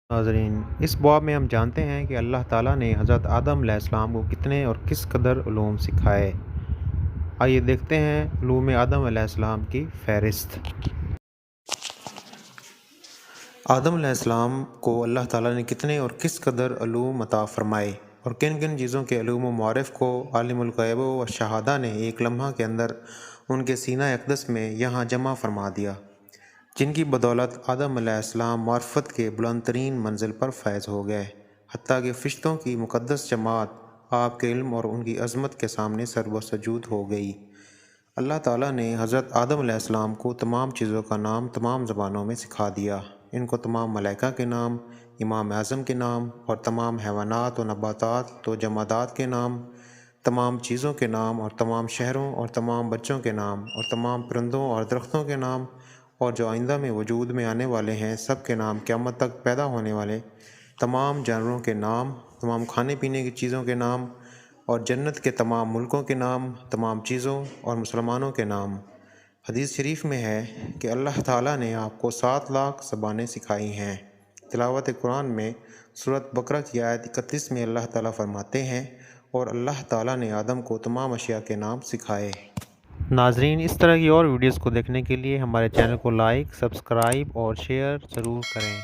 ناظرین، اس باب میں ہم جانتے ہیں کہ اللہ تعالیٰ نے حضرت آدم علیہ السلام کو کتنے اور کس قدر علوم سکھائے۔ آئیے دیکھتے ہیں علوم آدم علیہ السلام کی فہرست۔ آدم علیہ السلام کو اللہ تعالیٰ نے کتنے اور کس قدر علوم عطا فرمائے اور کن کن چیزوں کے علوم و معارف کو عالم الغیب و شہادہ نے ایک لمحہ کے اندر ان کے سینہ اقدس میں یہاں جمع فرما دیا، جن کی بدولت آدم علیہ السلام معرفت کے بلند ترین منزل پر فائز ہو گئے، حتیٰ کہ فرشتوں کی مقدس جماعت آپ کے علم اور ان کی عظمت کے سامنے سر و سجود ہو گئی۔ اللہ تعالیٰ نے حضرت آدم علیہ السلام کو تمام چیزوں کا نام تمام زبانوں میں سکھا دیا۔ ان کو تمام ملائکہ کے نام، امام اعظم کے نام اور تمام حیوانات و نباتات و جمادات کے نام، تمام چیزوں کے نام اور تمام شہروں اور تمام بچوں کے نام اور تمام پرندوں اور درختوں کے نام اور جو آئندہ میں وجود میں آنے والے ہیں سب کے نام، قیامت تک پیدا ہونے والے تمام جانوروں کے نام، تمام کھانے پینے کی چیزوں کے نام اور جنت کے تمام ملکوں کے نام، تمام چیزوں اور مسلمانوں کے نام۔ حدیث شریف میں ہے کہ اللہ تعالیٰ نے آپ کو 7 لاکھ زبانیں سکھائی ہیں۔ تلاوت قرآن میں سورۃ بقرہ کی آیت 31 میں اللہ تعالیٰ فرماتے ہیں، اور اللہ تعالیٰ نے آدم کو تمام اشیاء کے نام سکھائے۔ ناظرین، اس طرح کی اور ویڈیوز کو دیکھنے کے لیے ہمارے چینل کو لائک، سبسکرائب اور شیئر ضرور کریں۔